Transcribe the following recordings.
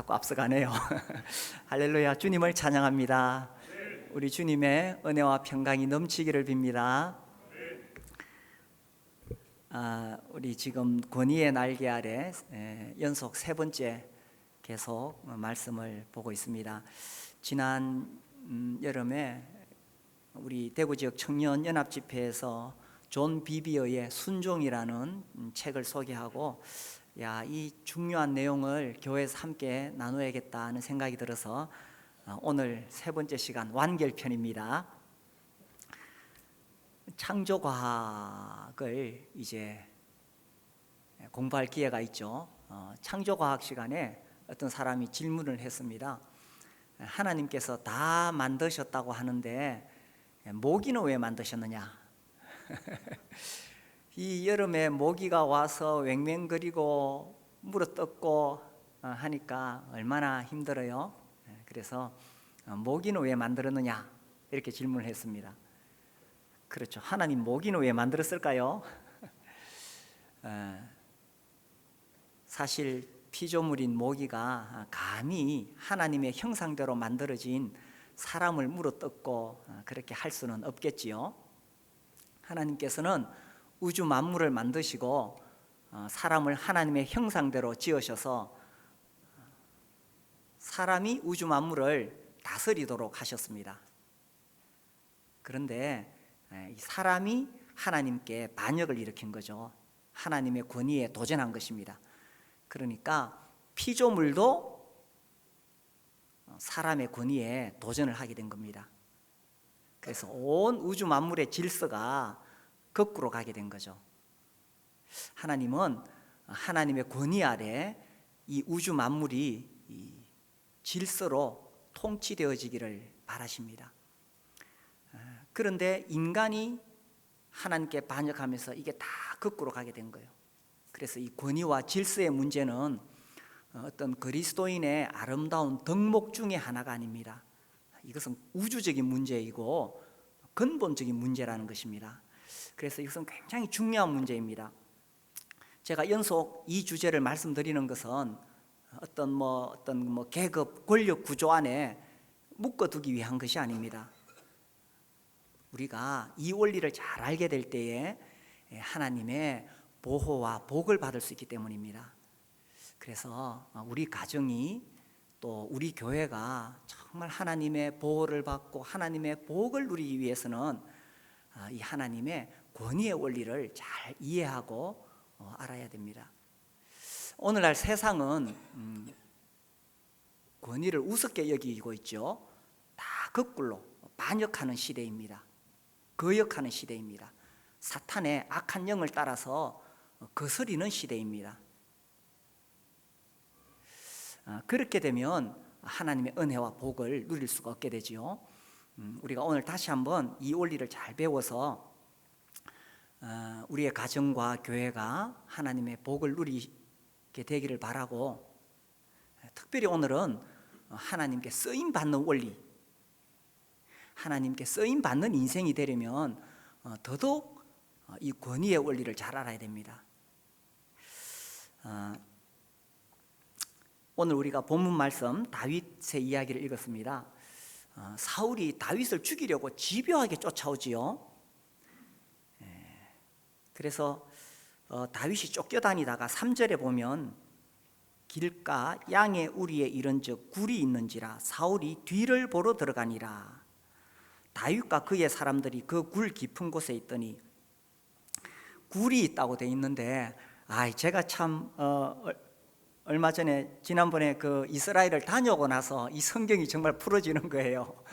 자꾸 앞서가네요. 할렐루야, 주님을 찬양합니다. 우리 주님의 은혜와 평강이 넘치기를 빕니다. 우리 지금 권위의 날개 아래 연속 세 번째 계속 말씀을 보고 있습니다. 지난 여름에 우리 대구 지역 청년 연합 집회에서 존 비비어의 순종이라는 책을 소개하고 이 중요한 내용을 교회에서 함께 나눠야겠다 하는 생각이 들어서 오늘 세 번째 시간 완결편입니다. 창조과학을 이제 공부할 기회가 있죠. 창조과학 시간에 어떤 사람이 질문을 했습니다. 하나님께서 다 만드셨다고 하는데 모기는 왜 만드셨느냐? 이 여름에 모기가 와서 왱왱거리고 물어뜯고 하니까 얼마나 힘들어요. 그래서 모기는 왜 만들었느냐 이렇게 질문을 했습니다. 그렇죠. 하나님 모기는 왜 만들었을까요? 사실 피조물인 모기가 감히 하나님의 형상대로 만들어진 사람을 물어뜯고 그렇게 할 수는 없겠지요. 하나님께서는 우주 만물을 만드시고 사람을 하나님의 형상대로 지으셔서 사람이 우주 만물을 다스리도록 하셨습니다. 그런데 이 사람이 하나님께 반역을 일으킨 거죠. 하나님의 권위에 도전한 것입니다. 그러니까 피조물도 사람의 권위에 도전을 하게 된 겁니다. 그래서 온 우주 만물의 질서가 거꾸로 가게 된 거죠. 하나님은 하나님의 권위 아래 이 우주 만물이 이 질서로 통치되어지기를 바라십니다. 그런데 인간이 하나님께 반역하면서 이게 다 거꾸로 가게 된 거예요. 그래서 이 권위와 질서의 문제는 어떤 그리스도인의 아름다운 덕목 중에 하나가 아닙니다. 이것은 우주적인 문제이고 근본적인 문제라는 것입니다. 그래서 이것은 굉장히 중요한 문제입니다. 제가 연속 이 주제를 말씀드리는 것은 어떤 계급 권력 구조 안에 묶어두기 위한 것이 아닙니다. 우리가 이 원리를 잘 알게 될 때에 하나님의 보호와 복을 받을 수 있기 때문입니다. 그래서 우리 가정이 또 우리 교회가 정말 하나님의 보호를 받고 하나님의 복을 누리기 위해서는 이 하나님의 권위의 원리를 잘 이해하고 알아야 됩니다. 오늘날 세상은 권위를 우습게 여기고 있죠. 다 거꾸로 반역하는 시대입니다. 거역하는 시대입니다. 사탄의 악한 영을 따라서 거스리는 시대입니다. 그렇게 되면 하나님의 은혜와 복을 누릴 수가 없게 되지요. 우리가 오늘 다시 한번 이 원리를 잘 배워서 우리의 가정과 교회가 하나님의 복을 누리게 되기를 바라고, 특별히 오늘은 하나님께 쓰임받는 원리, 하나님께 쓰임받는 인생이 되려면 더더욱 이 권위의 원리를 잘 알아야 됩니다. 오늘 우리가 본문 말씀 다윗의 이야기를 읽었습니다. 사울이 다윗을 죽이려고 집요하게 쫓아오지요. 그래서 다윗이 쫓겨다니다가 3절에 보면 길가 양의 우리에 이른즉 굴이 있는지라 사울이 뒤를 보러 들어가니라. 다윗과 그의 사람들이 그 굴 깊은 곳에 있더니, 굴이 있다고 돼 있는데 제가 참 얼마 전에 지난번에 그 이스라엘을 다녀오고 나서 이 성경이 정말 풀어지는 거예요.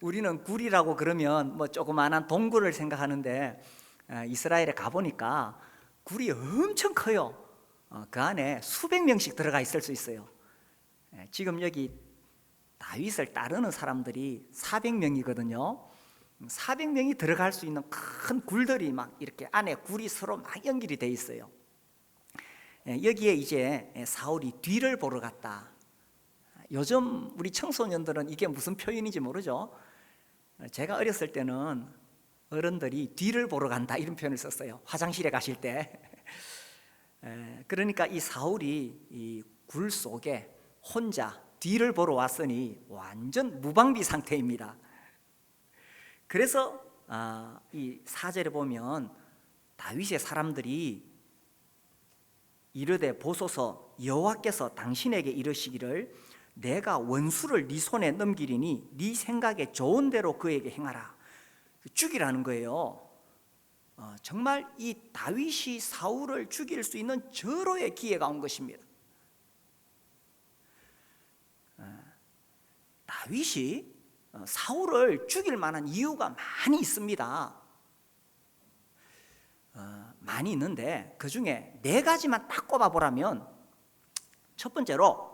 우리는 굴이라고 그러면 조그마한 동굴을 생각하는데 이스라엘에 가보니까 굴이 엄청 커요. 그 안에 수백 명씩 들어가 있을 수 있어요. 지금 여기 다윗을 따르는 사람들이 400명이거든요. 400명이 들어갈 수 있는 큰 굴들이 막 이렇게 안에 굴이 서로 막 연결이 돼 있어요. 여기에 이제 사울이 뒤를 보러 갔다. 요즘 우리 청소년들은 이게 무슨 표현인지 모르죠. 제가 어렸을 때는 어른들이 뒤를 보러 간다 이런 표현을 썼어요. 화장실에 가실 때. 그러니까 이 사울이 이 굴 속에 혼자 뒤를 보러 왔으니 완전 무방비 상태입니다. 그래서 이 4절에 보면 다윗의 사람들이 이르되 보소서 여호와께서 당신에게 이르시기를 내가 원수를 네 손에 넘기리니 네 생각에 좋은 대로 그에게 행하라. 죽이라는 거예요. 정말 이 다윗이 사울을 죽일 수 있는 절호의 기회가 온 것입니다. 다윗이 사울을 죽일 만한 이유가 많이 있습니다. 많이 있는데 그 중에 4가지만 딱 꼽아보라면, 첫 번째로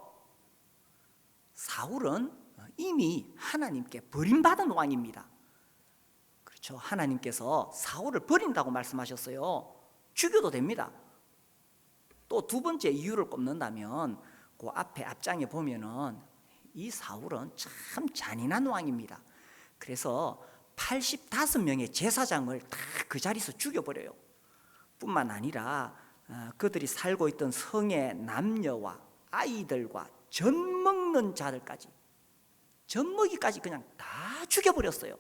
사울은 이미 하나님께 버림받은 왕입니다. 그렇죠. 하나님께서 사울을 버린다고 말씀하셨어요. 죽여도 됩니다. 또 2번째 이유를 꼽는다면 그 앞장에 보면은 이 사울은 참 잔인한 왕입니다. 그래서 85명의 제사장을 다 그 자리에서 죽여버려요. 뿐만 아니라 그들이 살고 있던 성의 남녀와 아이들과 젖먹는 자들까지, 젖먹이까지 그냥 다 죽여버렸어요.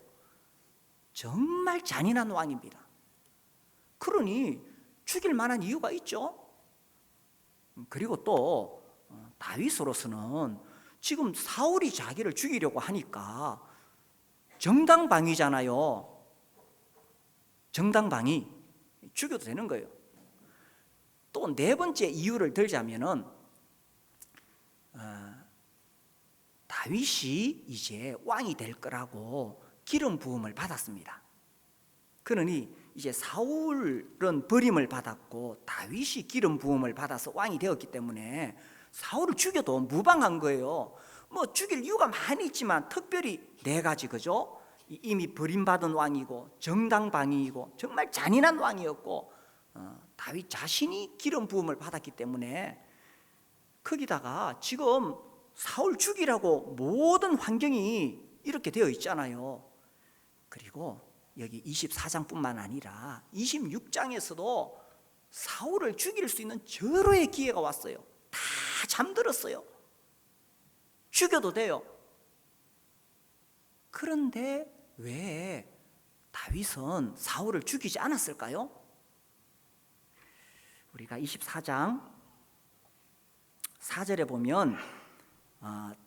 정말 잔인한 왕입니다. 그러니 죽일 만한 이유가 있죠. 그리고 또 다윗으로서는 지금 사울이 자기를 죽이려고 하니까 정당방위잖아요. 정당방위, 죽여도 되는 거예요. 또 4번째 이유를 들자면은 다윗이 이제 왕이 될 거라고 기름 부음을 받았습니다. 그러니 이제 사울은 버림을 받았고 다윗이 기름 부음을 받아서 왕이 되었기 때문에 사울을 죽여도 무방한 거예요. 뭐 죽일 이유가 많이 있지만 특별히 4가지, 그죠? 이미 버림받은 왕이고 정당방위이고 정말 잔인한 왕이었고 다윗 자신이 기름 부음을 받았기 때문에, 거기다가 지금 사울 죽이라고 모든 환경이 이렇게 되어 있잖아요. 그리고 여기 24장뿐만 아니라 26장에서도 사울을 죽일 수 있는 절호의 기회가 왔어요. 다 잠들었어요. 죽여도 돼요. 그런데 왜 다윗은 사울을 죽이지 않았을까요? 우리가 24장 4절에 보면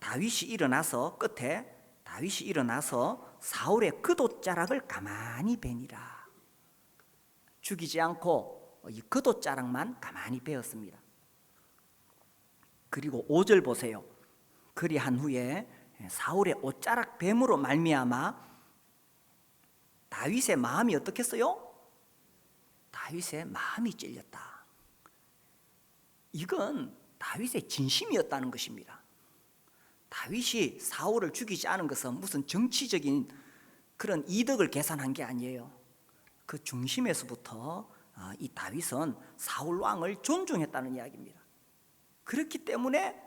다윗이 일어나서 사울의 긋옷자락을 가만히 베니라. 죽이지 않고 이 긋옷자락만 가만히 베었습니다. 그리고 5절 보세요. 그리한 후에 사울의 옷자락 뱀으로 말미암아 다윗의 마음이 어떻겠어요? 다윗의 마음이 찔렸다. 이건 다윗의 진심이었다는 것입니다. 다윗이 사울을 죽이지 않은 것은 무슨 정치적인 그런 이득을 계산한 게 아니에요. 그 중심에서부터 이 다윗은 사울 왕을 존중했다는 이야기입니다. 그렇기 때문에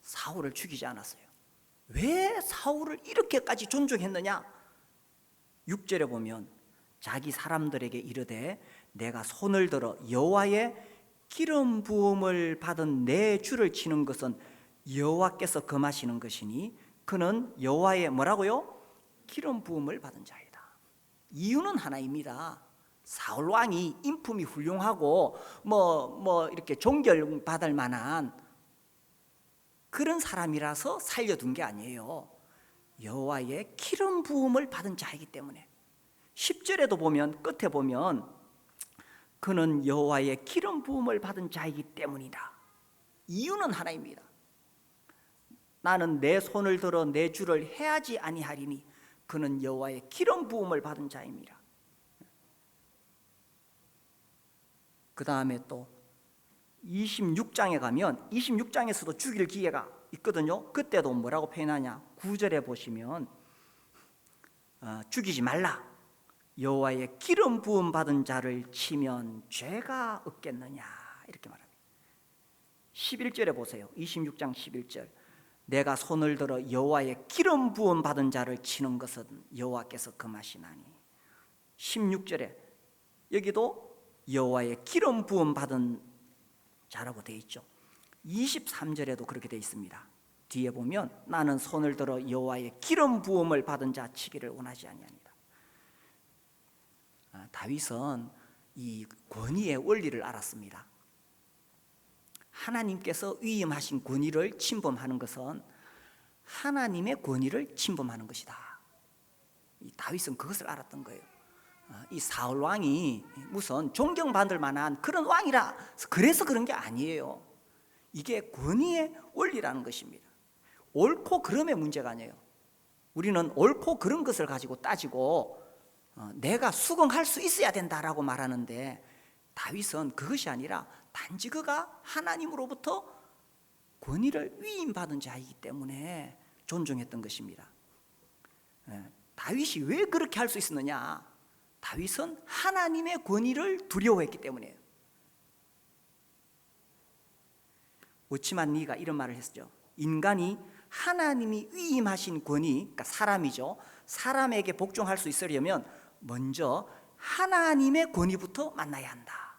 사울을 죽이지 않았어요. 왜 사울을 이렇게까지 존중했느냐? 6절에 보면 자기 사람들에게 이르되 내가 손을 들어 여호와의 기름 부음을 받은 내 주를 치는 것은 여호와께서 금하시는 것이니 그는 여호와의 뭐라고요? 기름 부음을 받은 자이다. 이유는 하나입니다. 사울 왕이 인품이 훌륭하고 뭐 이렇게 존경받을 만한 그런 사람이라서 살려둔 게 아니에요. 여호와의 기름 부음을 받은 자이기 때문에. 10절에도 보면, 끝에 보면 그는 여호와의 기름 부음을 받은 자이기 때문이다. 이유는 하나입니다. 나는 내 손을 들어 내 주를 해하지 아니하리니 그는 여호와의 기름 부음을 받은 자입니다. 그 다음에 또 26장에 가면 26장에서도 죽일 기회가 있거든요. 그때도 뭐라고 표현하냐? 9절에 보시면 죽이지 말라. 여호와의 기름 부음 받은 자를 치면 죄가 없겠느냐, 이렇게 말합니다. 11절에 보세요. 26장 11절. 내가 손을 들어 여호와의 기름 부음 받은 자를 치는 것은 여호와께서 금하시나니. 16절에 여기도 여호와의 기름 부음 받은 자라고 되어 있죠. 23절에도 그렇게 되어 있습니다. 뒤에 보면 나는 손을 들어 여호와의 기름 부음을 받은 자 치기를 원하지 아니하니라. 다윗은 이 권위의 원리를 알았습니다. 하나님께서 위임하신 권위를 침범하는 것은 하나님의 권위를 침범하는 것이다. 이 다윗은 그것을 알았던 거예요. 이 사울 왕이 무슨 존경받을 만한 그런 왕이라 그래서 그런 게 아니에요. 이게 권위의 원리라는 것입니다. 옳고 그름의 문제가 아니에요. 우리는 옳고 그른 것을 가지고 따지고 내가 수긍할 수 있어야 된다라고 말하는데, 다윗은 그것이 아니라 단지 그가 하나님으로부터 권위를 위임받은 자이기 때문에 존중했던 것입니다. 다윗이 왜 그렇게 할 수 있었느냐? 다윗은 하나님의 권위를 두려워했기 때문이에요. 오치만 리가 이런 말을 했죠. 인간이 하나님이 위임하신 권위, 그러니까 사람이죠. 사람에게 복종할 수 있으려면 먼저 하나님의 권위부터 만나야 한다.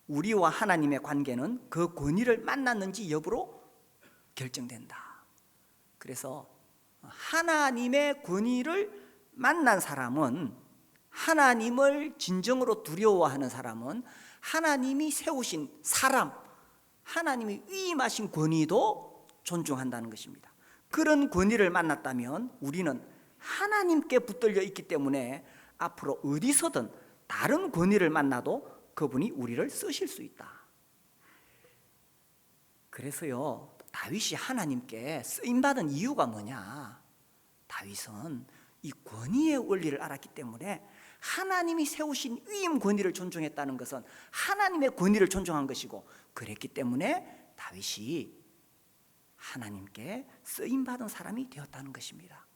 우리와 하나님의 관계는 그 권위를 만났는지 여부로 결정된다. 그래서 하나님의 권위를 만난 사람은, 하나님을 진정으로 두려워하는 사람은 하나님이 세우신 사람, 하나님이 위임하신 권위도 존중한다는 것입니다. 그런 권위를 만났다면 우리는 하나님께 붙들려 있기 때문에 앞으로 어디서든 다른 권위를 만나도 그분이 우리를 쓰실 수 있다. 그래서요, 다윗이 하나님께 쓰임받은 이유가 뭐냐? 다윗은 이 권위의 원리를 알았기 때문에 하나님이 세우신 위임 권위를 존중했다는 것은 하나님의 권위를 존중한 것이고, 그랬기 때문에 다윗이 하나님께 쓰임받은 사람이 되었다는 것입니다.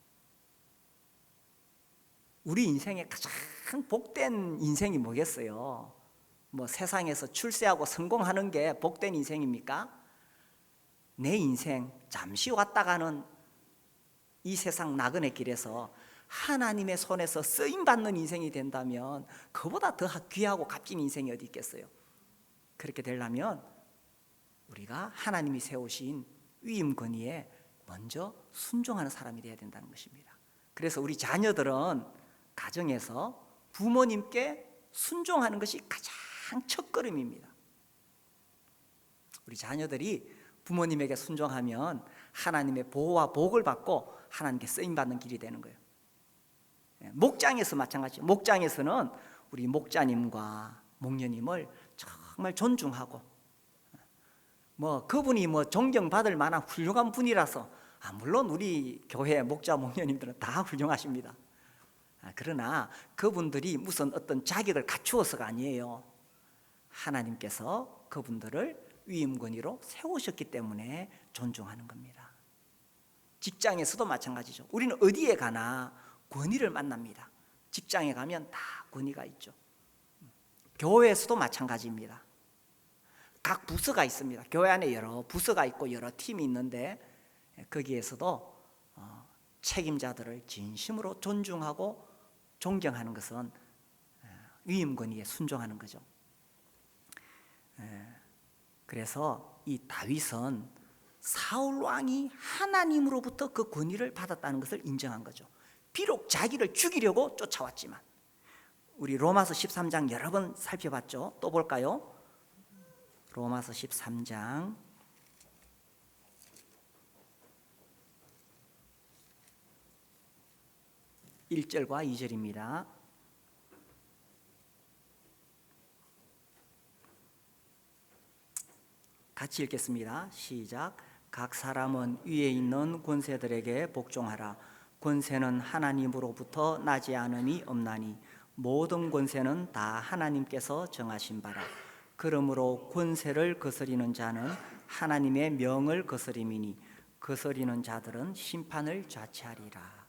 우리 인생의 가장 복된 인생이 뭐겠어요? 뭐 세상에서 출세하고 성공하는 게 복된 인생입니까? 내 인생 잠시 왔다 가는 이 세상 나그네 길에서 하나님의 손에서 쓰임받는 인생이 된다면 그보다 더 귀하고 값진 인생이 어디 있겠어요? 그렇게 되려면 우리가 하나님이 세우신 위임 권위에 먼저 순종하는 사람이 되어야 된다는 것입니다. 그래서 우리 자녀들은 가정에서 부모님께 순종하는 것이 가장 첫걸음입니다. 우리 자녀들이 부모님에게 순종하면 하나님의 보호와 복을 받고 하나님께 쓰임받는 길이 되는 거예요. 목장에서 마찬가지예요. 목장에서는 우리 목자님과 목녀님을 정말 존중하고, 그분이 존경받을 만한 훌륭한 분이라서, 물론 우리 교회 목자 목녀님들은 다 훌륭하십니다. 그러나 그분들이 무슨 어떤 자격을 갖추어서가 아니에요. 하나님께서 그분들을 위임 권위로 세우셨기 때문에 존중하는 겁니다. 직장에서도 마찬가지죠. 우리는 어디에 가나 권위를 만납니다. 직장에 가면 다 권위가 있죠. 교회에서도 마찬가지입니다. 각 부서가 있습니다. 교회 안에 여러 부서가 있고 여러 팀이 있는데, 거기에서도 책임자들을 진심으로 존중하고 존경하는 것은 위임 권위에 순종하는 거죠. 그래서 이 다윗은 사울 왕이 하나님으로부터 그 권위를 받았다는 것을 인정한 거죠. 비록 자기를 죽이려고 쫓아왔지만. 우리 로마서 13장 여러 번 살펴봤죠. 또 볼까요? 로마서 13장 1절과 2절입니다. 같이 읽겠습니다. 시작. 각 사람은 위에 있는 권세들에게 복종하라. 권세는 하나님으로부터 나지 않음이 없나니 모든 권세는 다 하나님께서 정하신 바라. 그러므로 권세를 거스리는 자는 하나님의 명을 거스림이니 거스리는 자들은 심판을 자취하리라.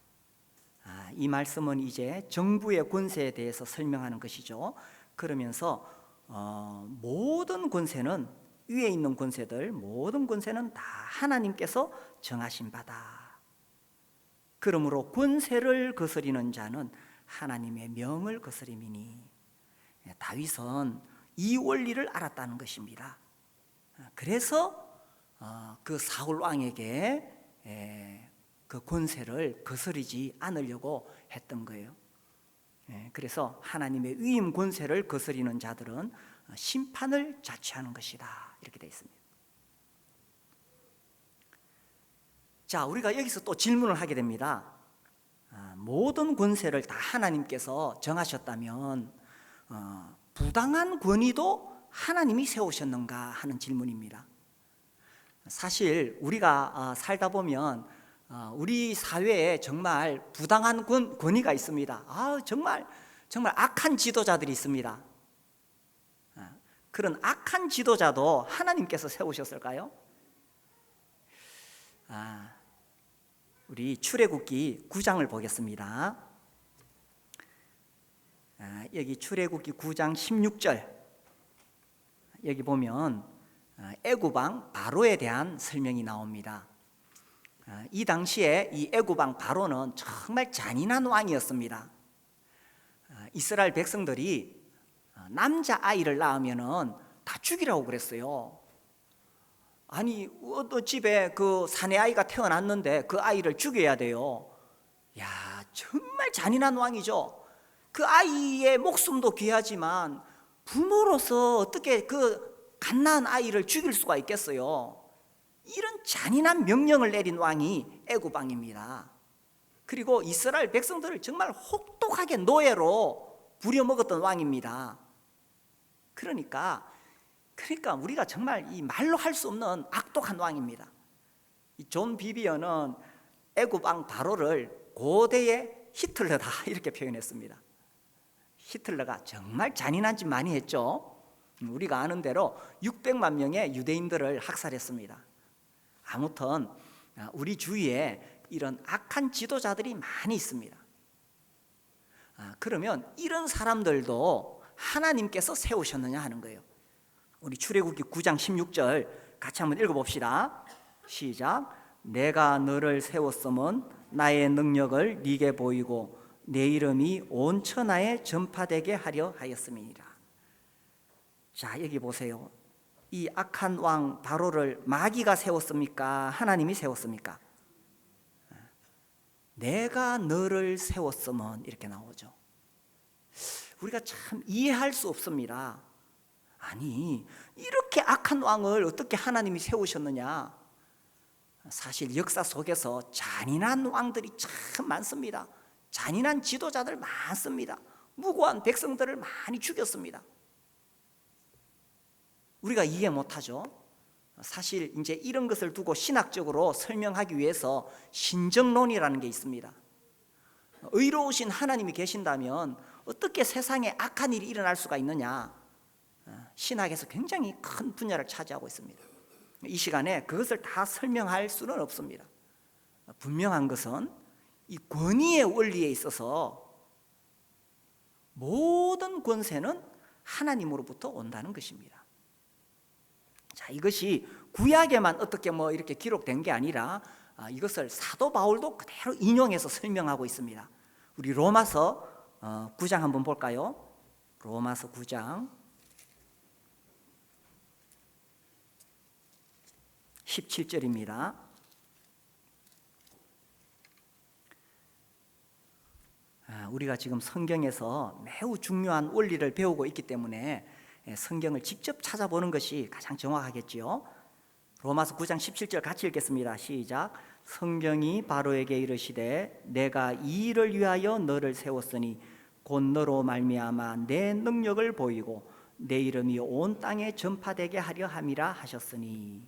이 말씀은 이제 정부의 권세에 대해서 설명하는 것이죠. 그러면서 모든 권세는, 위에 있는 권세들, 모든 권세는 다 하나님께서 정하신 바다. 그러므로 권세를 거스리는 자는 하나님의 명을 거스림이니. 다윗은 이 원리를 알았다는 것입니다. 그래서 그 사울 왕에게 그 권세를 거스르지 않으려고 했던 거예요. 그래서 하나님의 위임 권세를 거스리는 자들은 심판을 자취하는 것이다, 이렇게 되어 있습니다. 자, 우리가 여기서 또 질문을 하게 됩니다. 모든 권세를 다 하나님께서 정하셨다면 부당한 권위도 하나님이 세우셨는가 하는 질문입니다. 사실 우리가 살다 보면 우리 사회에 정말 부당한 권위가 있습니다. 정말 악한 지도자들이 있습니다. 그런 악한 지도자도 하나님께서 세우셨을까요? 우리 출애굽기 9장을 보겠습니다. 여기 출애굽기 9장 16절, 여기 보면 애굽 왕 바로에 대한 설명이 나옵니다. 이 당시에 이 애굽 왕 바로는 정말 잔인한 왕이었습니다. 이스라엘 백성들이 남자 아이를 낳으면은 다 죽이라고 그랬어요. 아니, 어떤 집에 그 사내 아이가 태어났는데 그 아이를 죽여야 돼요. 야, 정말 잔인한 왕이죠. 그 아이의 목숨도 귀하지만 부모로서 어떻게 그 갓난아기 아이를 죽일 수가 있겠어요? 이런 잔인한 명령을 내린 왕이 애굽 왕입니다. 그리고 이스라엘 백성들을 정말 혹독하게 노예로 부려먹었던 왕입니다. 그러니까 우리가 정말 이 말로 할 수 없는 악독한 왕입니다. 이 존 비비어는 애굽 왕 바로를 고대의 히틀러다, 이렇게 표현했습니다. 히틀러가 정말 잔인한 짓 많이 했죠. 우리가 아는 대로 600만 명의 유대인들을 학살했습니다. 아무튼 우리 주위에 이런 악한 지도자들이 많이 있습니다. 그러면 이런 사람들도 하나님께서 세우셨느냐 하는 거예요. 우리 출애굽기 9장 16절 같이 한번 읽어봅시다. 시작. 내가 너를 세웠음은 나의 능력을 네게 보이고 내 이름이 온 천하에 전파되게 하려 하였음이니라. 자, 여기 보세요. 이 악한 왕 바로를 마귀가 세웠습니까? 하나님이 세웠습니까? 내가 너를 세웠음은, 이렇게 나오죠. 우리가 참 이해할 수 없습니다. 아니, 이렇게 악한 왕을 어떻게 하나님이 세우셨느냐? 사실 역사 속에서 잔인한 왕들이 참 많습니다. 잔인한 지도자들 많습니다. 무고한 백성들을 많이 죽였습니다. 우리가 이해 못하죠. 사실 이제 이런 것을 두고 신학적으로 설명하기 위해서 신정론이라는 게 있습니다. 의로우신 하나님이 계신다면 어떻게 세상에 악한 일이 일어날 수가 있느냐? 신학에서 굉장히 큰 분야를 차지하고 있습니다. 이 시간에 그것을 다 설명할 수는 없습니다. 분명한 것은 이 권위의 원리에 있어서 모든 권세는 하나님으로부터 온다는 것입니다. 자, 이것이 구약에만 어떻게 이렇게 기록된 게 아니라 이것을 사도 바울도 그대로 인용해서 설명하고 있습니다. 우리 로마서 9장 한번 볼까요? 로마서 9장 17절입니다. 우리가 지금 성경에서 매우 중요한 원리를 배우고 있기 때문에 성경을 직접 찾아보는 것이 가장 정확하겠지요. 로마서 9장 17절 같이 읽겠습니다. 시작. 성경이 바로에게 이르시되 내가 이 일을 위하여 너를 세웠으니 곧 너로 말미암아 내 능력을 보이고 내 이름이 온 땅에 전파되게 하려 함이라 하셨으니.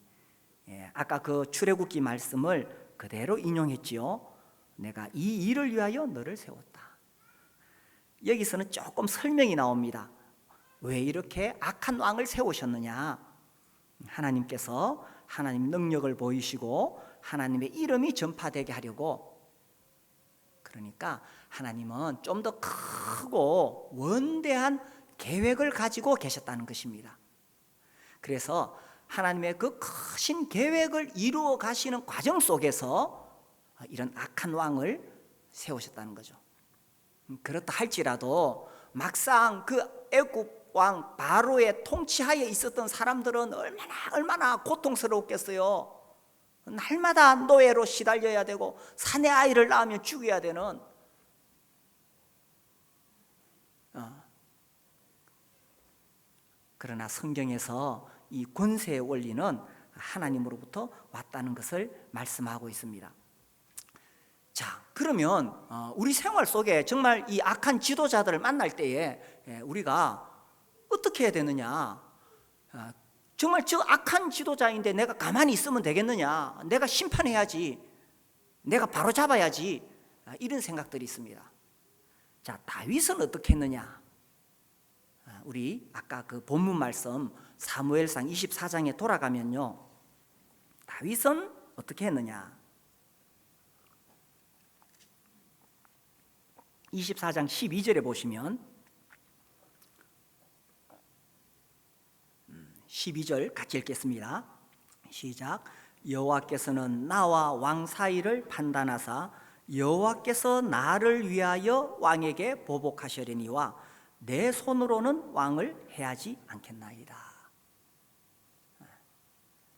아까 그 출애굽기 말씀을 그대로 인용했지요. 내가 이 일을 위하여 너를 세웠다. 여기서는 조금 설명이 나옵니다. 왜 이렇게 악한 왕을 세우셨느냐? 하나님께서 하나님 능력을 보이시고 하나님의 이름이 전파되게 하려고. 그러니까 하나님은 좀 더 크고 원대한 계획을 가지고 계셨다는 것입니다. 그래서 하나님의 그 크신 계획을 이루어 가시는 과정 속에서 이런 악한 왕을 세우셨다는 거죠. 그렇다 할지라도 막상 그 애굽 왕 바로의 통치하에 있었던 사람들은 얼마나 고통스러웠겠어요. 날마다 노예로 시달려야 되고 사내 아이를 낳으면 죽여야 되는. 그러나 성경에서 이 권세의 원리는 하나님으로부터 왔다는 것을 말씀하고 있습니다. 자, 그러면 우리 생활 속에 정말 이 악한 지도자들을 만날 때에 우리가 어떻게 해야 되느냐? 정말 저 악한 지도자인데 내가 가만히 있으면 되겠느냐? 내가 심판해야지, 내가 바로잡아야지, 이런 생각들이 있습니다. 자, 다윗은 어떻게 했느냐? 우리 아까 그 본문 말씀 사무엘상 24장에 돌아가면요, 다윗은 어떻게 했느냐? 24장 12절에 보시면 12절 같이 읽겠습니다. 시작. 여호와께서는 나와 왕 사이를 판단하사 여호와께서 나를 위하여 왕에게 보복하시려니와 내 손으로는 왕을 해하지 않겠나이다.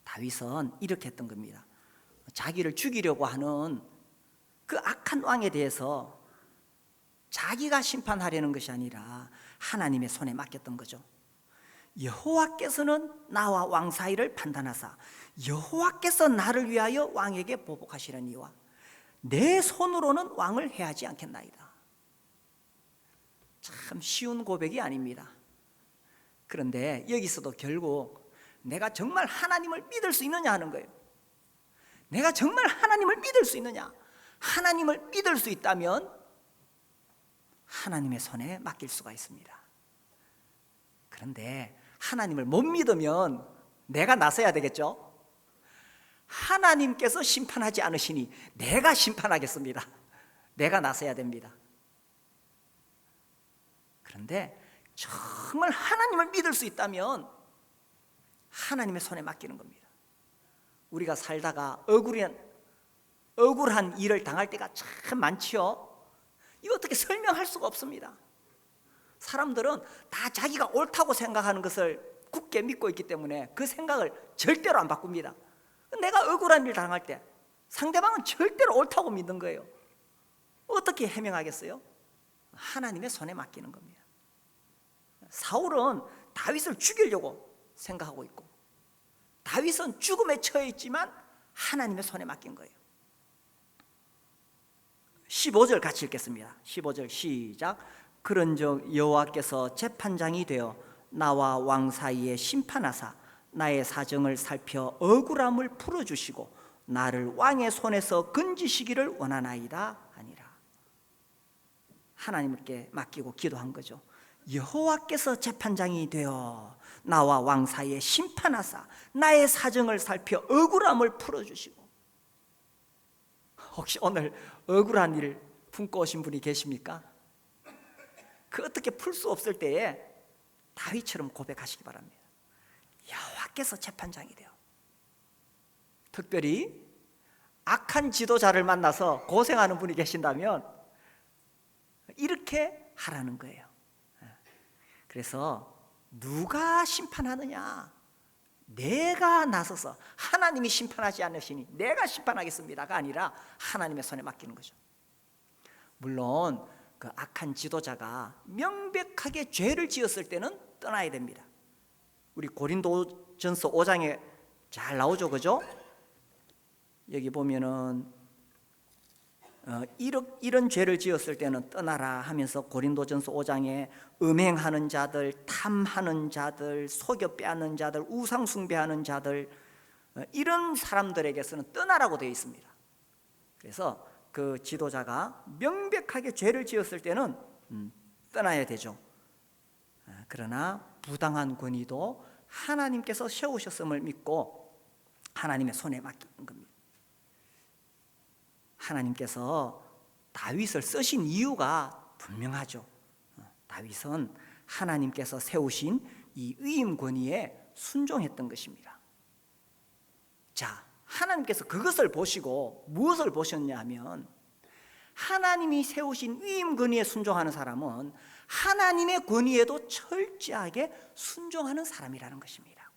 다윗은 이렇게 했던 겁니다. 자기를 죽이려고 하는 그 악한 왕에 대해서 자기가 심판하려는 것이 아니라 하나님의 손에 맡겼던 거죠. 여호와께서는 나와 왕 사이를 판단하사 여호와께서 나를 위하여 왕에게 보복하시려니와 내 손으로는 왕을 해하지 않겠나이다. 참 쉬운 고백이 아닙니다. 그런데 여기서도 결국 내가 정말 하나님을 믿을 수 있느냐 하는 거예요. 내가 정말 하나님을 믿을 수 있느냐? 하나님을 믿을 수 있다면 하나님의 손에 맡길 수가 있습니다. 그런데 하나님을 못 믿으면 내가 나서야 되겠죠? 하나님께서 심판하지 않으시니 내가 심판하겠습니다. 내가 나서야 됩니다. 그런데 정말 하나님을 믿을 수 있다면 하나님의 손에 맡기는 겁니다. 우리가 살다가 억울한 일을 당할 때가 참 많지요. 이거 어떻게 설명할 수가 없습니다. 사람들은 다 자기가 옳다고 생각하는 것을 굳게 믿고 있기 때문에 그 생각을 절대로 안 바꿉니다. 내가 억울한 일 당할 때 상대방은 절대로 옳다고 믿는 거예요. 어떻게 해명하겠어요? 하나님의 손에 맡기는 겁니다. 사울은 다윗을 죽이려고 생각하고 있고 다윗은 죽음에 처해 있지만 하나님의 손에 맡긴 거예요. 15절 같이 읽겠습니다. 15절 시작. 그런즉 여호와께서 재판장이 되어 나와 왕 사이에 심판하사 나의 사정을 살펴 억울함을 풀어주시고 나를 왕의 손에서 건지시기를 원하나이다 하니라. 하나님께 맡기고 기도한 거죠. 여호와께서 재판장이 되어 나와 왕 사이에 심판하사 나의 사정을 살펴 억울함을 풀어주시고. 혹시 오늘 억울한 일을 품고 오신 분이 계십니까? 그 어떻게 풀 수 없을 때에 다윗처럼 고백하시기 바랍니다. 여호와께서 재판장이 되어. 특별히 악한 지도자를 만나서 고생하는 분이 계신다면 이렇게 하라는 거예요. 그래서 누가 심판하느냐? 내가 나서서 하나님이 심판하지 않으시니 내가 심판하겠습니다가 아니라 하나님의 손에 맡기는 거죠. 물론 그 악한 지도자가 명백하게 죄를 지었을 때는 떠나야 됩니다. 우리 고린도전서 5장에 잘 나오죠, 그죠? 여기 보면은 이런 죄를 지었을 때는 떠나라 하면서 고린도전서 5장에 음행하는 자들, 탐하는 자들, 속여 빼앗는 자들, 우상 숭배하는 자들, 이런 사람들에게서는 떠나라고 되어 있습니다. 그래서 그 지도자가 명백하게 죄를 지었을 때는 떠나야 되죠. 그러나 부당한 권위도 하나님께서 세우셨음을 믿고 하나님의 손에 맡기는 겁니다. 하나님께서 다윗을 쓰신 이유가 분명하죠. 다윗은 하나님께서 세우신 이 위임 권위에 순종했던 것입니다. 자, 하나님께서 그것을 보시고 무엇을 보셨냐 하면 하나님이 세우신 위임 권위에 순종하는 사람은 하나님의 권위에도 철저하게 순종하는 사람이라는 것입니다.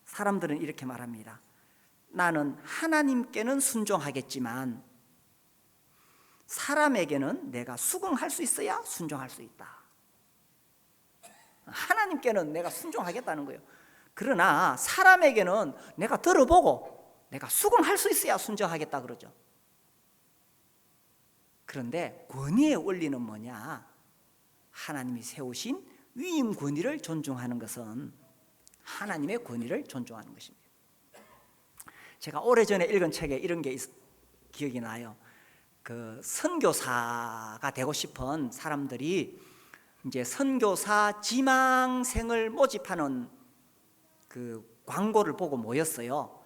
사람들은 이렇게 말합니다. 나는 하나님께는 순종하겠지만 사람에게는 내가 수긍할 수 있어야 순종할 수 있다. 하나님께는 내가 순종하겠다는 거예요. 그러나 사람에게는 내가 들어보고 내가 수긍할 수 있어야 순종하겠다 그러죠. 그런데 권위의 원리는 뭐냐? 하나님이 세우신 위임 권위를 존중하는 것은 하나님의 권위를 존중하는 것입니다. 제가 오래전에 읽은 책에 이런 게 기억이 나요. 그 선교사가 되고 싶은 사람들이 이제 선교사 지망생을 모집하는 그 광고를 보고 모였어요.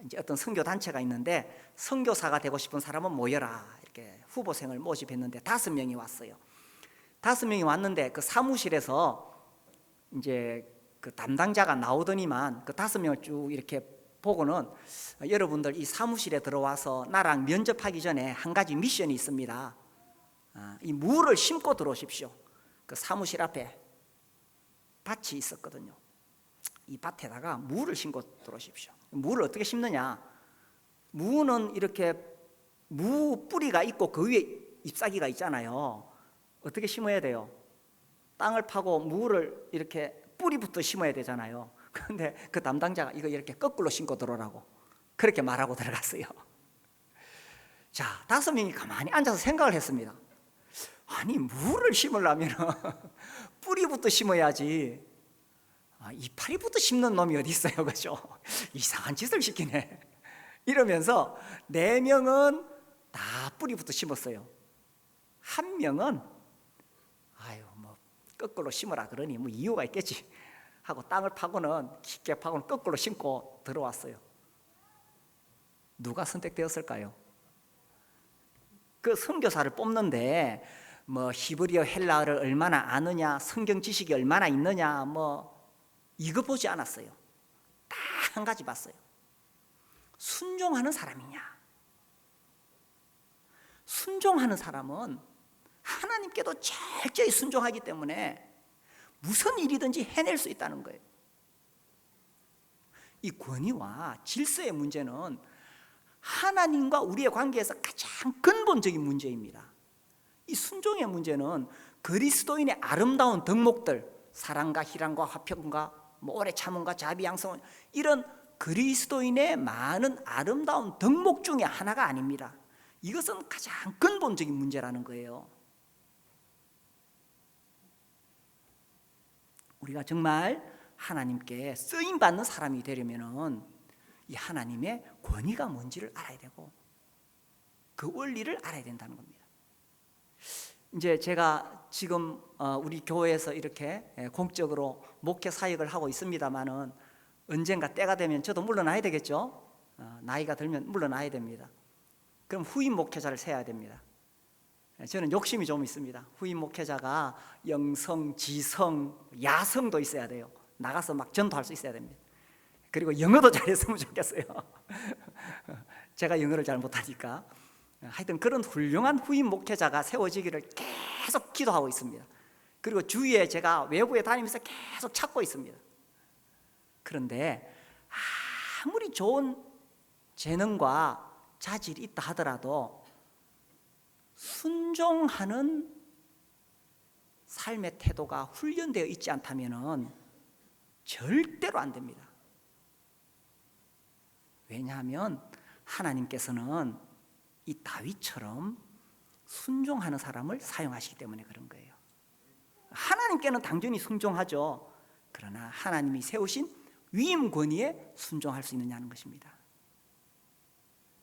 이제 어떤 선교 단체가 있는데 선교사가 되고 싶은 사람은 모여라 이렇게 후보생을 모집했는데 5명이 왔어요. 5명이 왔는데 그 사무실에서 이제 그 담당자가 나오더니만 그 5명을 쭉 이렇게 보고는 여러분들 이 사무실에 들어와서 나랑 면접하기 전에 한 가지 미션이 있습니다. 이 물을 심고 들어오십시오. 그 사무실 앞에 밭이 있었거든요. 이 밭에다가 물을 심고 들어오십시오. 물을 어떻게 심느냐? 무는 이렇게 무 뿌리가 있고 그 위에 잎사귀가 있잖아요. 어떻게 심어야 돼요? 땅을 파고 무를 이렇게 뿌리부터 심어야 되잖아요. 그런데 그 담당자가 이거 이렇게 거꾸로 심고 들어오라고 그렇게 말하고 들어갔어요. 자, 5명이 가만히 앉아서 생각을 했습니다. 아니 무를 심으려면 뿌리부터 심어야지 이파리부터 심는 놈이 어디 있어요, 그죠? 이상한 짓을 시키네. 이러면서 4명은 다 뿌리부터 심었어요. 1명은 아유 뭐 거꾸로 심으라 그러니 뭐 이유가 있겠지 하고 땅을 파고는 깊게 파고는 거꾸로 심고 들어왔어요. 누가 선택되었을까요? 그 선교사를 뽑는데 뭐 히브리어 헬라어를 얼마나 아느냐, 성경 지식이 얼마나 있느냐 뭐 이거 보지 않았어요. 딱 한 가지 봤어요. 순종하는 사람이냐. 순종하는 사람은 하나님께도 철저히 순종하기 때문에 무슨 일이든지 해낼 수 있다는 거예요. 이 권위와 질서의 문제는 하나님과 우리의 관계에서 가장 근본적인 문제입니다. 이 순종의 문제는 그리스도인의 아름다운 덕목들, 사랑과 희랑과 화평과 뭐 오래 참음과 자비 양성, 이런 그리스도인의 많은 아름다운 덕목 중에 하나가 아닙니다. 이것은 가장 근본적인 문제라는 거예요. 우리가 정말 하나님께 쓰임받는 사람이 되려면은 이 하나님의 권위가 뭔지를 알아야 되고 그 원리를 알아야 된다는 겁니다. 이제 제가 지금 우리 교회에서 이렇게 공적으로 목회 사역을 하고 있습니다만은 언젠가 때가 되면 저도 물러나야 되겠죠. 나이가 들면 물러나야 됩니다. 그럼 후임 목회자를 세워야 됩니다. 저는 욕심이 좀 있습니다. 후임 목회자가 영성, 지성, 야성도 있어야 돼요. 나가서 막 전도할 수 있어야 됩니다. 그리고 영어도 잘했으면 좋겠어요. 제가 영어를 잘 못하니까. 하여튼 그런 훌륭한 후임 목회자가 세워지기를 계속 기도하고 있습니다. 그리고 주위에 제가 외부에 다니면서 계속 찾고 있습니다. 그런데 아무리 좋은 재능과 자질이 있다 하더라도 순종하는 삶의 태도가 훈련되어 있지 않다면 절대로 안 됩니다. 왜냐하면 하나님께서는 이 다윗처럼 순종하는 사람을 사용하시기 때문에 그런 거예요. 하나님께는 당연히 순종하죠. 그러나 하나님이 세우신 위임 권위에 순종할 수 있느냐는 것입니다.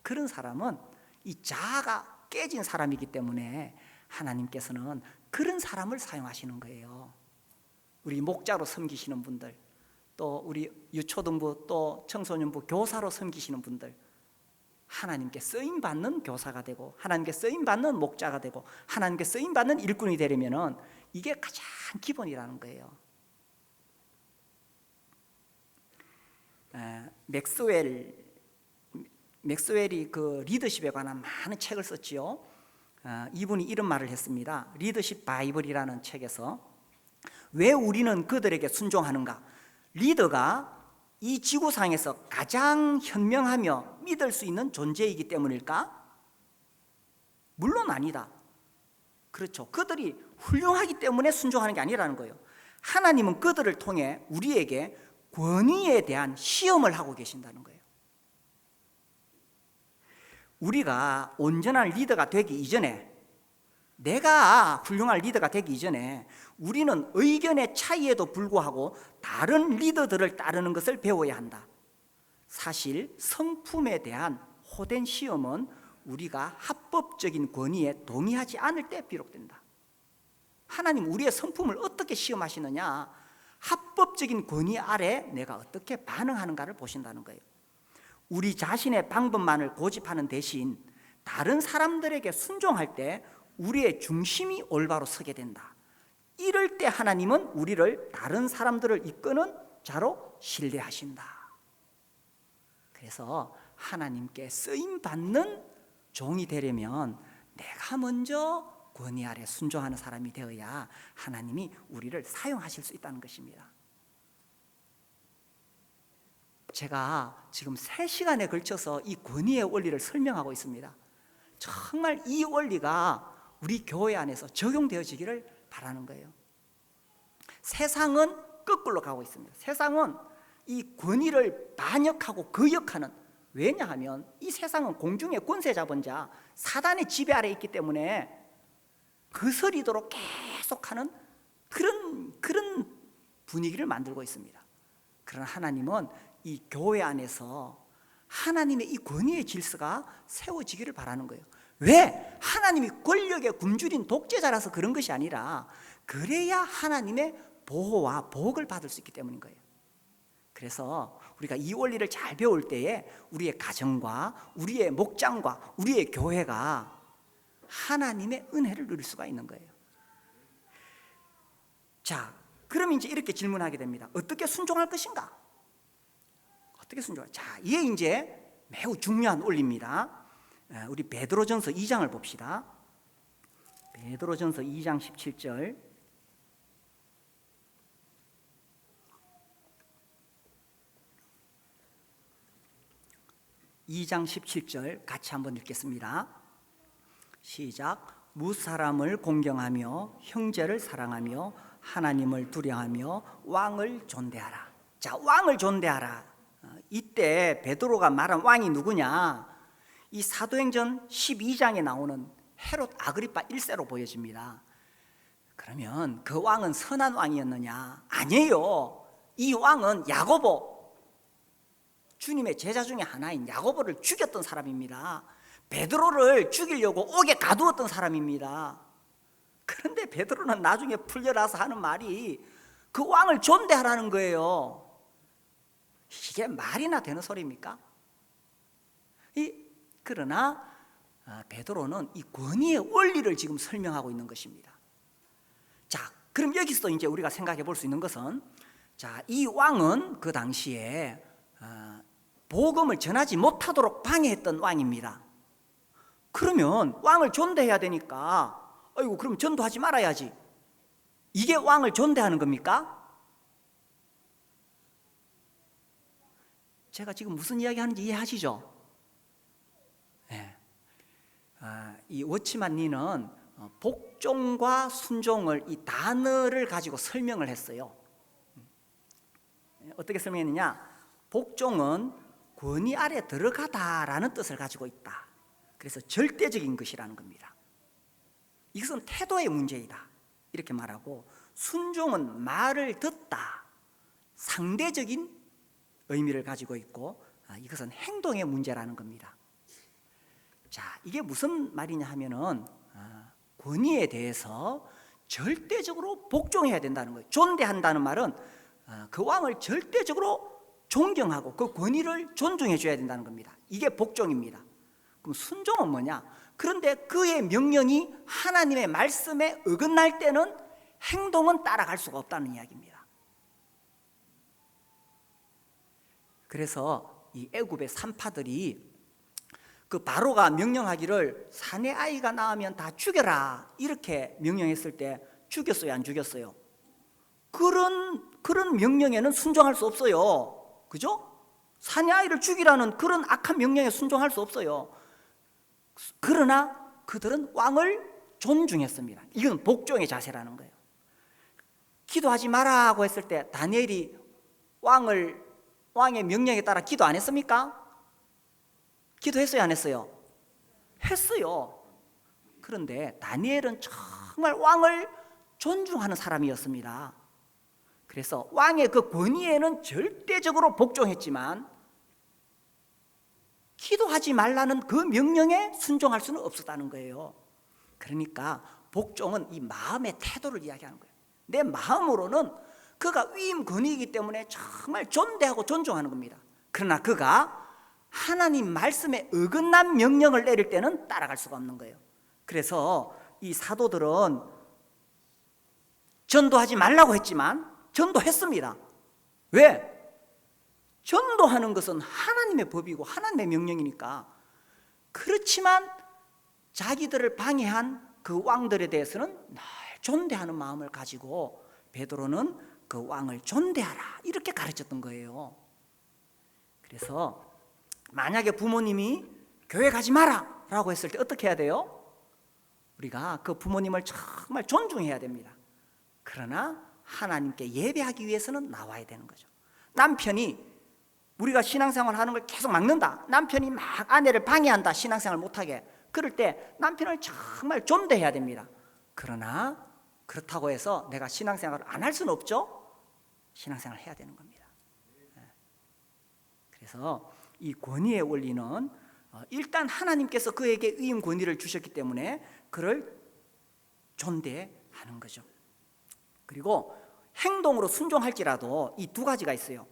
그런 사람은 이 자아가 깨진 사람이기 때문에 하나님께서는 그런 사람을 사용하시는 거예요. 우리 목자로 섬기시는 분들, 또 우리 유초등부 또 청소년부 교사로 섬기시는 분들, 하나님께 쓰임받는 교사가 되고 하나님께 쓰임받는 목자가 되고 하나님께 쓰임받는 일꾼이 되려면 이게 가장 기본이라는 거예요. 맥스웰이 그 리더십에 관한 많은 책을 썼지요. 이분이 이런 말을 했습니다. 리더십 바이블이라는 책에서 왜 우리는 그들에게 순종하는가? 리더가 이 지구상에서 가장 현명하며 믿을 수 있는 존재이기 때문일까? 물론 아니다. 그렇죠. 그들이 훌륭하기 때문에 순종하는 게 아니라는 거예요. 하나님은 그들을 통해 우리에게 권위에 대한 시험을 하고 계신다는 거예요. 우리가 온전한 리더가 되기 이전에, 내가 훌륭한 리더가 되기 이전에 우리는 의견의 차이에도 불구하고 다른 리더들을 따르는 것을 배워야 한다. 사실 성품에 대한 호된 시험은 우리가 합법적인 권위에 동의하지 않을 때 비롯된다. 하나님 우리의 성품을 어떻게 시험하시느냐? 합법적인 권위 아래 내가 어떻게 반응하는가를 보신다는 거예요. 우리 자신의 방법만을 고집하는 대신 다른 사람들에게 순종할 때 우리의 중심이 올바로 서게 된다. 이럴 때 하나님은 우리를 다른 사람들을 이끄는 자로 신뢰하신다. 그래서 하나님께 쓰임받는 종이 되려면 내가 먼저 권위 아래 순종하는 사람이 되어야 하나님이 우리를 사용하실 수 있다는 것입니다. 제가 지금 3시간에 걸쳐서 이 권위의 원리를 설명하고 있습니다. 정말 이 원리가 우리 교회 안에서 적용되어지기를 바라는 거예요. 세상은 거꾸로 가고 있습니다. 세상은 이 권위를 반역하고 거역하는, 왜냐하면 이 세상은 공중의 권세 잡은 자 사단의 지배 아래 있기 때문에 거스리도록 계속하는 그런 분위기를 만들고 있습니다. 그러나 하나님은 이 교회 안에서 하나님의 이 권위의 질서가 세워지기를 바라는 거예요. 왜? 하나님이 권력의 굶주린 독재자라서 그런 것이 아니라 그래야 하나님의 보호와 복을 받을 수 있기 때문인 거예요. 그래서 우리가 이 원리를 잘 배울 때에 우리의 가정과 우리의 목장과 우리의 교회가 하나님의 은혜를 누릴 수가 있는 거예요. 자, 그럼 이제 이렇게 질문하게 됩니다. 어떻게 순종할 것인가? 어떻게 순종할? 자, 이게 이제 매우 중요한 원리입니다. 우리 베드로전서 2장을 봅시다. 베드로전서 2장 17절. (2장 17절) 같이 한번 읽겠습니다. 시작. 무사람을 공경하며 형제를 사랑하며 하나님을 두려워하며 왕을 존대하라. 자, 왕을 존대하라. 이때 베드로가 말한 왕이 누구냐? 이 사도행전 12장에 나오는 헤롯 아그리파 1세로 보여집니다. 그러면 그 왕은 선한 왕이었느냐? 아니에요. 이 왕은 야고보, 주님의 제자 중에 하나인 야고보를 죽였던 사람입니다. 베드로를 죽이려고 옥에 가두었던 사람입니다. 그런데 베드로는 나중에 풀려나서 하는 말이 그 왕을 존대하라는 거예요. 이게 말이나 되는 소리입니까? 그러나 베드로는 이 권위의 원리를 지금 설명하고 있는 것입니다. 자, 그럼 여기서 이제 우리가 생각해 볼 수 있는 것은, 자, 이 왕은 그 당시에 복음을 전하지 못하도록 방해했던 왕입니다. 그러면 왕을 존대해야 되니까 아이고 그럼 전도하지 말아야지. 이게 왕을 존대하는 겁니까? 제가 지금 무슨 이야기 하는지 이해하시죠? 네. 이 워치만 리는 복종과 순종을, 이 단어를 가지고 설명을 했어요. 어떻게 설명했느냐? 복종은 권위 아래 들어가다라는 뜻을 가지고 있다. 그래서 절대적인 것이라는 겁니다. 이것은 태도의 문제이다 이렇게 말하고, 순종은 말을 듣다, 상대적인 의미를 가지고 있고, 이것은 행동의 문제라는 겁니다. 자, 이게 무슨 말이냐 하면은 권위에 대해서 절대적으로 복종해야 된다는 거예요. 존대한다는 말은 그 왕을 절대적으로 존경하고 그 권위를 존중해 줘야 된다는 겁니다. 이게 복종입니다. 그럼 순종은 뭐냐? 그런데 그의 명령이 하나님의 말씀에 어긋날 때는 행동은 따라갈 수가 없다는 이야기입니다. 그래서 이 애굽의 산파들이 그 바로가 명령하기를 사내 아이가 낳으면 다 죽여라 이렇게 명령했을 때 죽였어요, 안 죽였어요? 그런 명령에는 순종할 수 없어요. 그죠? 사내 아이를 죽이라는 그런 악한 명령에 순종할 수 없어요. 그러나 그들은 왕을 존중했습니다. 이건 복종의 자세라는 거예요. 기도하지 마라고 했을 때 다니엘이 왕의 명령에 따라 기도 안 했습니까? 기도했어요, 안 했어요? 했어요. 그런데 다니엘은 정말 왕을 존중하는 사람이었습니다. 그래서 왕의 그 권위에는 절대적으로 복종했지만 기도하지 말라는 그 명령에 순종할 수는 없었다는 거예요. 그러니까 복종은 이 마음의 태도를 이야기하는 거예요. 내 마음으로는 그가 위임 권위이기 때문에 정말 존대하고 존중하는 겁니다. 그러나 그가 하나님 말씀에 어긋난 명령을 내릴 때는 따라갈 수가 없는 거예요. 그래서 이 사도들은 전도하지 말라고 했지만 전도했습니다. 왜? 전도하는 것은 하나님의 법이고 하나님의 명령이니까. 그렇지만 자기들을 방해한 그 왕들에 대해서는 늘 존대하는 마음을 가지고 베드로는 그 왕을 존대하라 이렇게 가르쳤던 거예요. 그래서 만약에 부모님이 교회 가지 마라 라고 했을 때 어떻게 해야 돼요? 우리가 그 부모님을 정말 존중해야 됩니다. 그러나 하나님께 예배하기 위해서는 나와야 되는 거죠. 남편이 우리가 신앙생활 하는 걸 계속 막는다, 남편이 막 아내를 방해한다, 신앙생활 못하게, 그럴 때 남편을 정말 존대해야 됩니다. 그러나 그렇다고 해서 내가 신앙생활을 안 할 수는 없죠. 신앙생활을 해야 되는 겁니다. 그래서 이 권위의 원리는 일단 하나님께서 그에게 위임 권위를 주셨기 때문에 그를 존대하는 거죠. 그리고 행동으로 순종할지라도 이 두 가지가 있어요.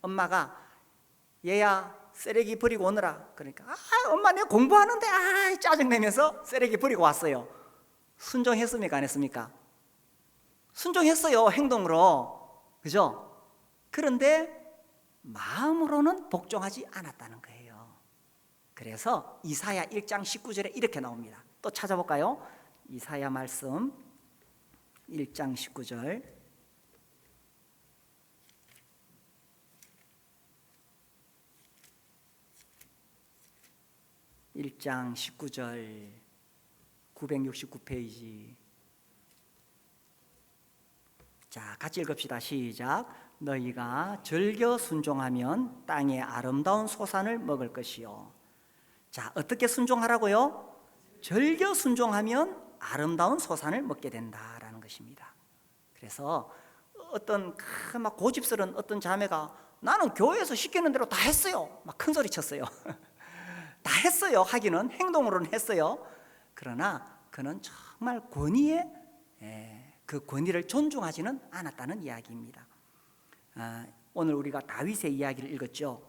엄마가 얘야 쓰레기 버리고 오너라 그러니까 엄마 내가 공부하는데 짜증내면서 쓰레기 버리고 왔어요. 순종했습니까, 안 했습니까? 순종했어요, 행동으로. 그죠? 그런데 마음으로는 복종하지 않았다는 거예요. 그래서 이사야 1장 19절에 이렇게 나옵니다. 또 찾아볼까요? 이사야 말씀 1장 19절. (1장 19절) 969페이지. 자, 같이 읽읍시다. 시작. 너희가 즐겨 순종하면 땅의 아름다운 소산을 먹을 것이요. 자, 어떻게 순종하라고요? 즐겨 순종하면 아름다운 소산을 먹게 된다라는 것입니다. 그래서 어떤 막 고집스러운 어떤 자매가 나는 교회에서 시키는 대로 다 했어요. 막 큰 소리 쳤어요. 다 했어요. 하기는 행동으로는 했어요. 그러나 그는 정말 권위에 그 권위를 존중하지는 않았다는 이야기입니다. 오늘 우리가 다윗의 이야기를 읽었죠.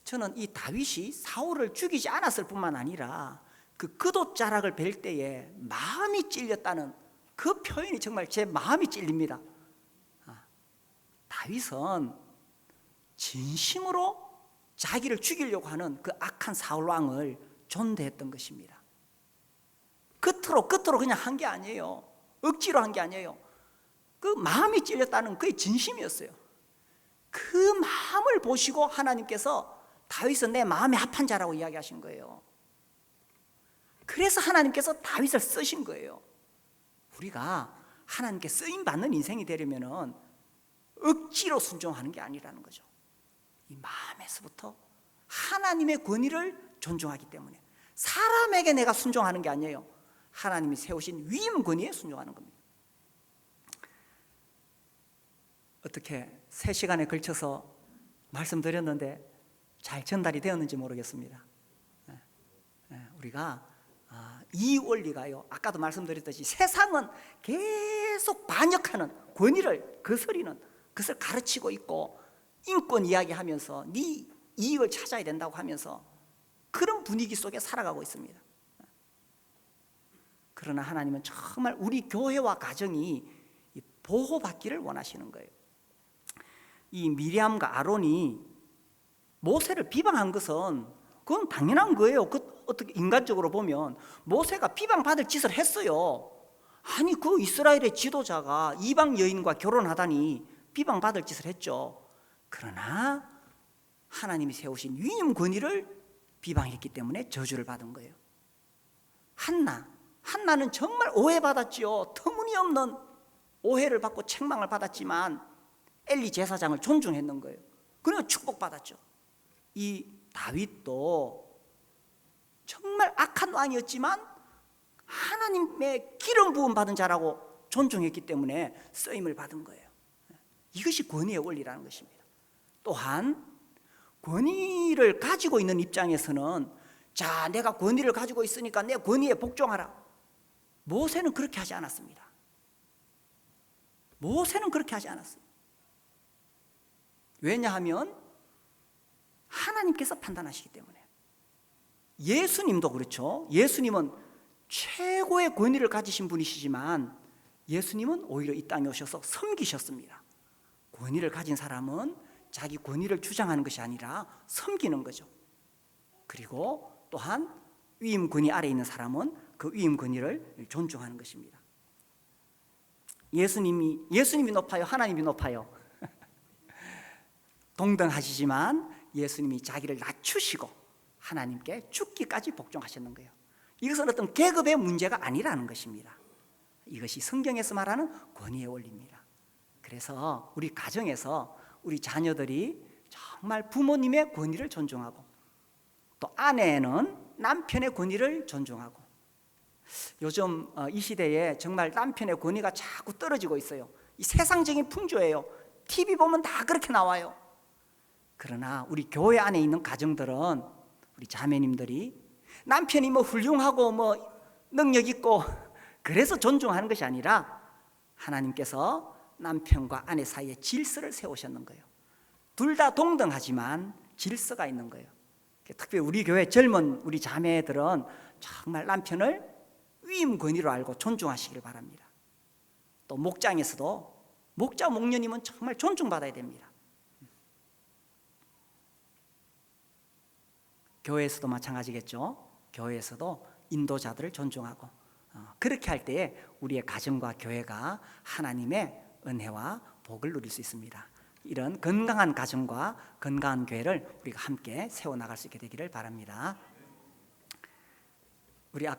저는 이 다윗이 사울을 죽이지 않았을 뿐만 아니라 그 그돛자락을 벨 때에 마음이 찔렸다는 그 표현이 정말 제 마음이 찔립니다. 다윗은 진심으로 자기를 죽이려고 하는 그 악한 사울 왕을 존대했던 것입니다. 끝으로 그냥 한 게 아니에요. 억지로 한 게 아니에요. 그 마음이 찔렸다는 그의 진심이었어요. 그 마음을 보시고 하나님께서 다윗은 내 마음에 합한 자라고 이야기하신 거예요. 그래서 하나님께서 다윗을 쓰신 거예요. 우리가 하나님께 쓰임받는 인생이 되려면 억지로 순종하는 게 아니라는 거죠. 이 마음에서부터 하나님의 권위를 존중하기 때문에 사람에게 내가 순종하는 게 아니에요. 하나님이 세우신 위임 권위에 순종하는 겁니다. 어떻게 3시간에 걸쳐서 말씀드렸는데 잘 전달이 되었는지 모르겠습니다. 우리가 이 원리가요, 아까도 말씀드렸듯이 세상은 계속 반역하는 권위를 거스리는 그것을 가르치고 있고 인권 이야기하면서 네 이익을 찾아야 된다고 하면서 그런 분위기 속에 살아가고 있습니다. 그러나 하나님은 정말 우리 교회와 가정이 보호받기를 원하시는 거예요. 이 미리암과 아론이 모세를 비방한 것은 그건 당연한 거예요. 어떻게 인간적으로 보면 모세가 비방받을 짓을 했어요. 아니 그 이스라엘의 지도자가 이방 여인과 결혼하다니 비방받을 짓을 했죠. 그러나 하나님이 세우신 위임 권위를 비방했기 때문에 저주를 받은 거예요. 한나는 정말 오해받았지요. 터무니없는 오해를 받고 책망을 받았지만 엘리 제사장을 존중했는 거예요. 그리고 축복받았죠. 이 다윗도 정말 악한 왕이었지만 하나님의 기름 부음 받은 자라고 존중했기 때문에 쓰임을 받은 거예요. 이것이 권위의 원리라는 것입니다. 또한 권위를 가지고 있는 입장에서는 자, 내가 권위를 가지고 있으니까 내 권위에 복종하라. 모세는 그렇게 하지 않았습니다. 모세는 그렇게 하지 않았어요. 왜냐하면 하나님께서 판단하시기 때문에. 예수님도 그렇죠. 예수님은 최고의 권위를 가지신 분이시지만 예수님은 오히려 이 땅에 오셔서 섬기셨습니다. 권위를 가진 사람은 자기 권위를 주장하는 것이 아니라 섬기는 거죠. 그리고 또한 위임 권위 아래에 있는 사람은 그 위임 권위를 존중하는 것입니다. 예수님이 높아요? 하나님이 높아요? 동등하시지만 예수님이 자기를 낮추시고 하나님께 죽기까지 복종하셨는 거예요. 이것은 어떤 계급의 문제가 아니라는 것입니다. 이것이 성경에서 말하는 권위의 원리입니다. 그래서 우리 가정에서 우리 자녀들이 정말 부모님의 권위를 존중하고 또 아내는 남편의 권위를 존중하고 요즘 이 시대에 정말 남편의 권위가 자꾸 떨어지고 있어요. 이 세상적인 풍조예요. TV 보면 다 그렇게 나와요. 그러나 우리 교회 안에 있는 가정들은 우리 자매님들이 남편이 뭐 훌륭하고 뭐 능력 있고 그래서 존중하는 것이 아니라 하나님께서 남편과 아내 사이에 질서를 세우셨는 거예요. 둘 다 동등하지만 질서가 있는 거예요. 특별히 우리 교회 젊은 우리 자매들은 정말 남편을 위임 권위로 알고 존중하시길 바랍니다. 또 목장에서도 목자 목녀님은 정말 존중받아야 됩니다. 교회에서도 마찬가지겠죠. 교회에서도 인도자들을 존중하고 그렇게 할 때에 우리의 가정과 교회가 하나님의 은혜와 복을 누릴 수 있습니다. 이런 건강한 가정과 건강한 교회를 우리가 함께 세워나갈 수 있게 되기를 바랍니다. 우리 아까